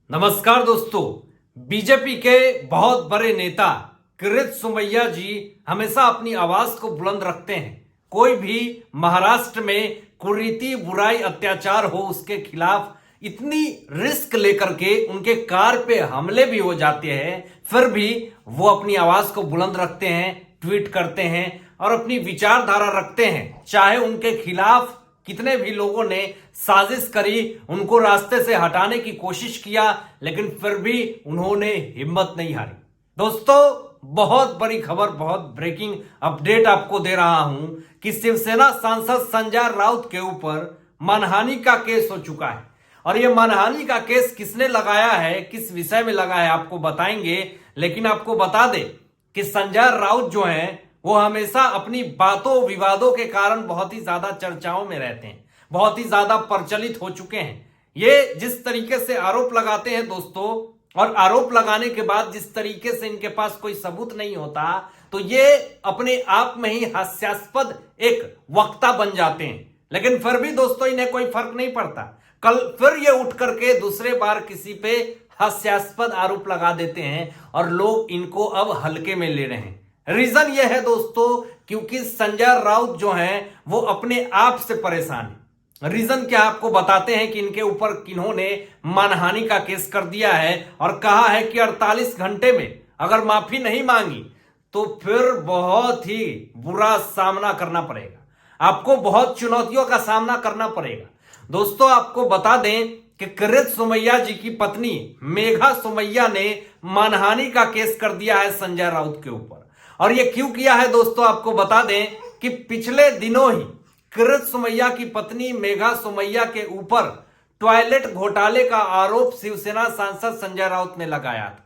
नमस्कार दोस्तों। बीजेपी के बहुत बड़े नेता किरीट सोमैया जी हमेशा अपनी आवाज को बुलंद रखते हैं। कोई भी महाराष्ट्र में कुरीति बुराई अत्याचार हो उसके खिलाफ इतनी रिस्क लेकर के उनके कार पे हमले भी हो जाते हैं, फिर भी वो अपनी आवाज को बुलंद रखते हैं, ट्वीट करते हैं और अपनी विचारधारा रखते हैं। चाहे उनके खिलाफ कितने भी लोगों ने साजिश करी, उनको रास्ते से हटाने की कोशिश किया, लेकिन फिर भी उन्होंने हिम्मत नहीं हारी। दोस्तों, बहुत बड़ी खबर, बहुत ब्रेकिंग अपडेट आपको दे रहा हूं कि शिवसेना सांसद संजय राउत के ऊपर मानहानि का केस हो चुका है। और यह मानहानि का केस किसने लगाया है, किस विषय में लगा है, आपको बताएंगे। लेकिन आपको बता दें कि संजय राउत जो है वो हमेशा अपनी बातों विवादों के कारण बहुत ही ज्यादा चर्चाओं में रहते हैं, बहुत ही ज्यादा प्रचलित हो चुके हैं। ये जिस तरीके से आरोप लगाते हैं दोस्तों, और आरोप लगाने के बाद जिस तरीके से इनके पास कोई सबूत नहीं होता, तो ये अपने आप में ही हास्यास्पद एक वक्ता बन जाते हैं। लेकिन फिर भी दोस्तों इन्हें कोई फर्क नहीं पड़ता। कल फिर ये उठ करके दूसरे बार किसी पे हास्यास्पद आरोप लगा देते हैं और लोग इनको अब हल्के में ले रहे हैं। रीजन यह है दोस्तों, क्योंकि संजय राउत जो हैं वो अपने आप से परेशान है। रीजन क्या आपको बताते हैं कि इनके ऊपर किन्होंने मानहानि का केस कर दिया है और कहा है कि 48 घंटे में अगर माफी नहीं मांगी तो फिर बहुत ही बुरा सामना करना पड़ेगा, आपको बहुत चुनौतियों का सामना करना पड़ेगा। दोस्तों, आपको बता दें कि किरीट सोमैया जी की पत्नी मेघा सोमैया ने मानहानि का केस कर दिया है संजय राउत के ऊपर। और यह क्यों किया है दोस्तों, आपको बता दें कि पिछले दिनों ही किरीट सोमैया की पत्नी मेघा सोमैया के ऊपर टॉयलेट घोटाले का आरोप शिवसेना सांसद संजय राउत ने लगाया था।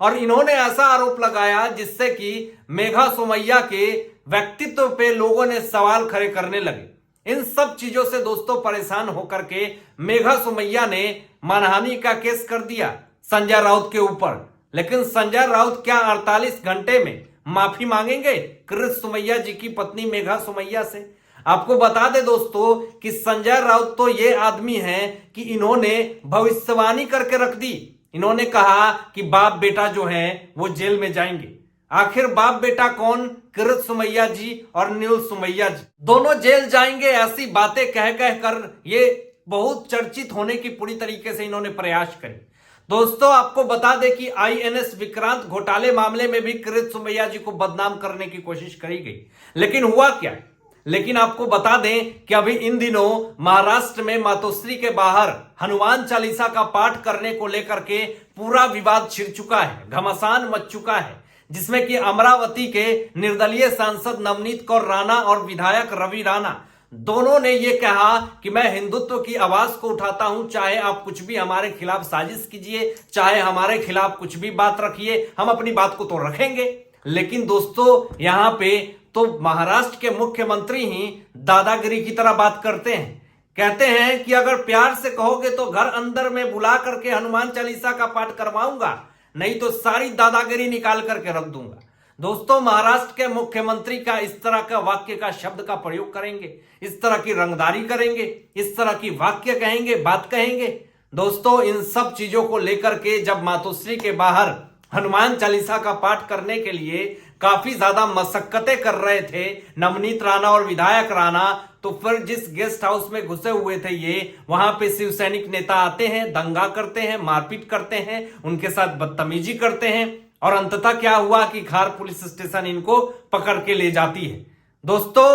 और इन्होंने ऐसा आरोप लगाया जिससे कि मेघा सोमैया के व्यक्तित्व पे लोगों ने सवाल खड़े करने लगे। इन सब चीजों से दोस्तों परेशान होकर के मेघा सोमैया ने मानहानि का केस कर दिया संजय राउत के ऊपर। लेकिन संजय राउत क्या 48 घंटे में माफी मांगेंगे किरीट सोमैया जी की पत्नी मेघा सोमैया से? आपको बता दें दोस्तों कि संजय राउत तो ये आदमी हैं कि इन्होंने भविष्यवाणी करके रख दी। इन्होंने कहा कि बाप बेटा जो हैं वो जेल में जाएंगे। आखिर बाप बेटा कौन? किरीट सोमैया जी और नील सोमैया जी दोनों जेल जाएंगे। ऐसी बातें कह कह कर ये बहुत चर्चित होने की पूरी तरीके से इन्होंने प्रयास करे। दोस्तों, आपको बता दें कि आईएनएस विक्रांत घोटाले मामले में भी किरीट सोमैया जी को बदनाम करने की कोशिश करी गई, लेकिन हुआ क्या है? लेकिन आपको बता दें कि अभी इन दिनों महाराष्ट्र में मातोश्री के बाहर हनुमान चालीसा का पाठ करने को लेकर के पूरा विवाद छिड़ चुका है, घमासान मच चुका है, जिसमें कि अमरावती के निर्दलीय सांसद नवनीत कौर राणा और विधायक रवि राणा दोनों ने यह कहा कि मैं हिंदुत्व की आवाज को उठाता हूं, चाहे आप कुछ भी हमारे खिलाफ साजिश कीजिए, चाहे हमारे खिलाफ कुछ भी बात रखिए, हम अपनी बात को तो रखेंगे। लेकिन दोस्तों, यहां पे तो महाराष्ट्र के मुख्यमंत्री ही दादागिरी की तरह बात करते हैं। कहते हैं कि अगर प्यार से कहोगे तो घर अंदर में बुला करके हनुमान चालीसा का पाठ करवाऊंगा, नहीं तो सारी दादागिरी निकाल करके रख दूंगा। दोस्तों, महाराष्ट्र के मुख्यमंत्री का इस तरह का वाक्य का शब्द का प्रयोग करेंगे, इस तरह की रंगदारी करेंगे, इस तरह की वाक्य कहेंगे, बात कहेंगे। दोस्तों, इन सब चीजों को लेकर के जब मातोश्री के बाहर हनुमान चालीसा का पाठ करने के लिए काफी ज्यादा मशक्कतें कर रहे थे नवनीत राणा और विधायक राणा, तो फिर जिस गेस्ट हाउस में घुसे हुए थे ये, वहां पे शिव सैनिक नेता आते हैं, दंगा करते हैं, मारपीट करते हैं, उनके साथ बदतमीजी करते हैं और अंततः क्या हुआ कि खार पुलिस स्टेशन इनको पकड़ के ले जाती है। दोस्तों,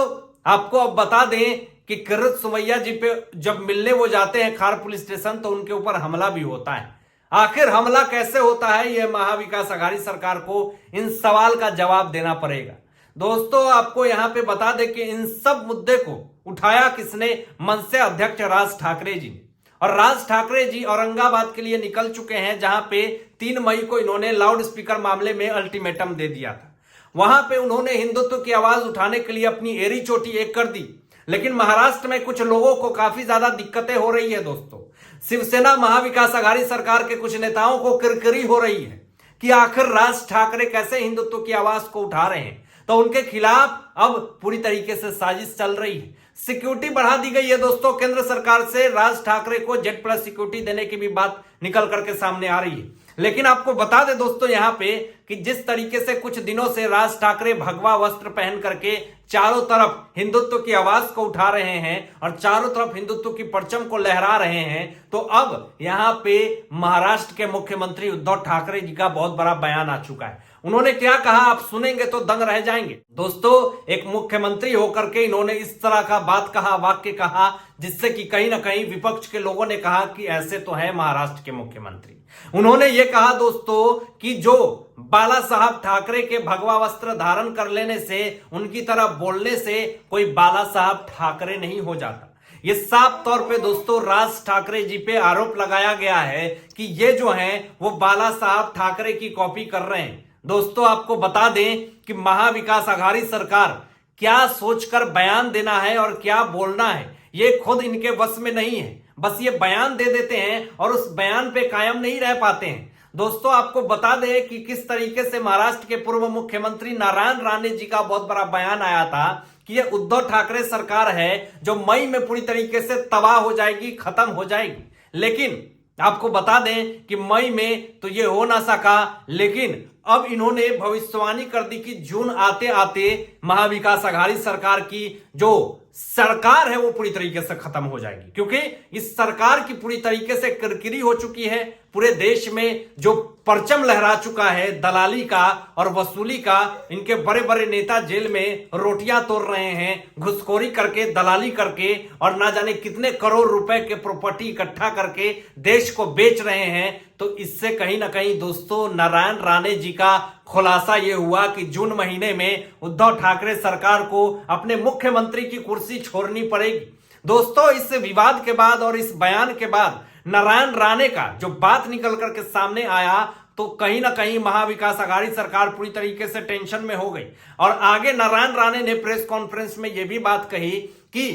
आपको अब बता दें कि किरीट सोमैया जी पे जब मिलने वो जाते हैं खार पुलिस स्टेशन, तो उनके ऊपर हमला भी होता है। आखिर हमला कैसे होता है, यह महाविकास अघाड़ी सरकार को इन सवाल का जवाब देना पड़ेगा। दोस्तों, आपको यहां पे बता दें कि इन सब मुद्दे को उठाया किसने? मनसे अध्यक्ष राज ठाकरे जी ने। और राज ठाकरे जी औरंगाबाद के लिए निकल चुके हैं, जहां पे 3 मई को इन्होंने लाउड स्पीकर मामले में अल्टीमेटम दे दिया था। वहां पे उन्होंने हिंदुत्व की आवाज उठाने के लिए अपनी एड़ी चोटी एक कर दी। लेकिन महाराष्ट्र में कुछ लोगों को काफी ज्यादा दिक्कतें हो रही है। दोस्तों, शिवसेना महाविकास अघाड़ी सरकार के कुछ नेताओं को किरकिरी हो रही है कि आखिर राज ठाकरे कैसे हिंदुत्व की आवाज को उठा रहे हैं। तो उनके खिलाफ अब पूरी तरीके से साजिश चल रही है। सिक्योरिटी बढ़ा दी गई है दोस्तों केंद्र सरकार से। राज ठाकरे को Z+ सिक्योरिटी देने की भी बात निकल करके सामने आ रही है। लेकिन आपको बता दें दोस्तों यहां पे कि जिस तरीके से कुछ दिनों से राज ठाकरे भगवा वस्त्र पहन करके चारों तरफ हिंदुत्व की आवाज को उठा रहे हैं और चारों तरफ हिंदुत्व की परचम को लहरा रहे हैं, तो अब यहां पे महाराष्ट्र के मुख्यमंत्री उद्धव ठाकरे जी का बहुत बड़ा बयान आ चुका है। उन्होंने क्या कहा आप सुनेंगे तो दंग रह जाएंगे दोस्तों। एक मुख्यमंत्री होकर के इन्होंने इस तरह का बात कहा, वाक्य कहा, जिससे कि कहीं ना कहीं विपक्ष के लोगों ने कहा कि ऐसे तो है महाराष्ट्र के मुख्यमंत्री। उन्होंने ये कहा दोस्तों कि जो बाला साहब ठाकरे के भगवा वस्त्र धारण कर लेने से, उनकी तरह बोलने से कोई बाला साहब ठाकरे नहीं हो जाता। ये साफ तौर पे दोस्तों राज ठाकरे जी पे आरोप लगाया गया है कि ये जो हैं वो बाला साहब ठाकरे की कॉपी कर रहे हैं। दोस्तों आपको बता दें कि महाविकास आघाड़ी सरकार क्या सोचकर बयान देना है और क्या बोलना है ये खुद इनके वश में नहीं है। बस ये बयान दे देते हैं और उस बयान पे कायम नहीं रह पाते हैं। दोस्तों आपको बता दें कि किस तरीके से महाराष्ट्र के पूर्व मुख्यमंत्री नारायण राणे जी का बहुत बड़ा बयान आया था कि ये उद्धव ठाकरे सरकार है जो मई में पूरी तरीके से तबाह हो जाएगी, खत्म हो जाएगी। लेकिन आपको बता दें कि मई में तो ये हो ना सका, लेकिन अब इन्होंने भविष्यवाणी कर दी कि जून आते आते महाविकास आघाड़ी सरकार की जो सरकार है वो पूरी तरीके से खत्म हो जाएगी, क्योंकि इस सरकार की पूरी तरीके से किरकिरी हो चुकी है। पूरे देश में जो परचम लहरा चुका है दलाली का और वसूली का। इनके बड़े बड़े नेता जेल में रोटियां तोड़ रहे हैं, घुसखोरी करके, दलाली करके, और ना जाने कितने करोड़ रुपए के प्रॉपर्टी इकट्ठा करके देश को बेच रहे हैं। तो इससे कहीं ना कहीं दोस्तों नारायण राणे जी का खुलासा यह हुआ कि जून महीने में उद्धव ठाकरे सरकार को अपने मुख्यमंत्री की कुर्सी छोड़नी पड़ेगी। दोस्तों इस विवाद के बाद और इस बयान के बाद नारायण राणे का जो बात निकल करके सामने आया, तो कहीं ना कहीं महाविकास आघाड़ी सरकार पूरी तरीके से टेंशन में हो गई। और आगे नारायण राणे ने प्रेस कॉन्फ्रेंस में यह भी बात कही कि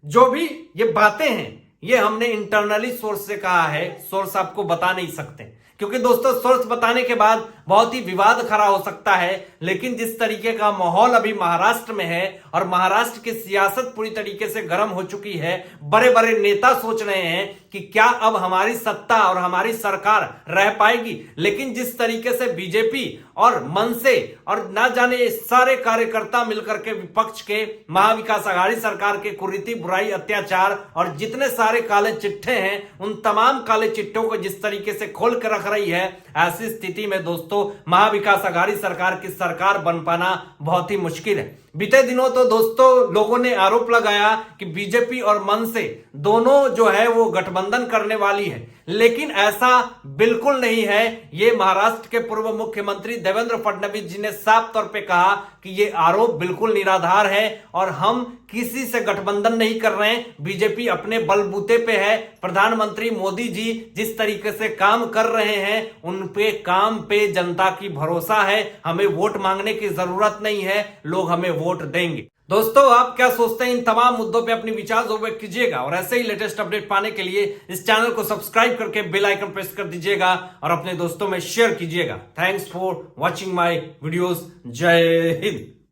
जो भी ये बातें हैं ये हमने इंटरनली सोर्स से कहा है, सोर्स आपको बता नहीं सकते, क्योंकि दोस्तों सोर्स बताने के बाद बहुत ही विवाद खड़ा हो सकता है। लेकिन जिस तरीके का माहौल अभी महाराष्ट्र में है और महाराष्ट्र की सियासत पूरी तरीके से गर्म हो चुकी है, बड़े बड़े नेता सोच रहे हैं कि क्या अब हमारी सत्ता और हमारी सरकार रह पाएगी। लेकिन जिस तरीके से बीजेपी और मनसे और ना जाने सारे कार्यकर्ता मिलकर के विपक्ष के महाविकास आघाड़ी सरकार के कुरीति, बुराई, अत्याचार और जितने सारे काले चिट्ठे हैं, उन तमाम काले चिट्ठों को जिस तरीके से खोल कर रख रही है, ऐसी स्थिति में दोस्तों महाविकास आघाड़ी सरकार की सरकार बन पाना बहुत ही मुश्किल है। बीते दिनों तो दोस्तों लोगों ने आरोप लगाया कि बीजेपी और मनसे दोनों जो है वो गठबंधन करने वाली है, लेकिन ऐसा बिल्कुल नहीं है। ये महाराष्ट्र के पूर्व मुख्यमंत्री देवेंद्र फडणवीस जी ने साफ तौर पे कहा कि ये आरोप बिल्कुल निराधार है और हम किसी से गठबंधन नहीं कर रहे हैं। बीजेपी अपने बलबूते पे है। प्रधानमंत्री मोदी जी जिस तरीके से काम कर रहे हैं उन पे काम पे जनता की भरोसा है। हमें वोट मांगने की जरूरत नहीं है, लोग हमें वोट देंगे। दोस्तों आप क्या सोचते हैं इन तमाम मुद्दों पे अपनी विचार व्यक्त कीजिएगा और ऐसे ही लेटेस्ट अपडेट पाने के लिए इस चैनल को सब्सक्राइब करके बेल आइकन प्रेस कर दीजिएगा और अपने दोस्तों में शेयर कीजिएगा। Thanks for watching my videos. जय हिंद।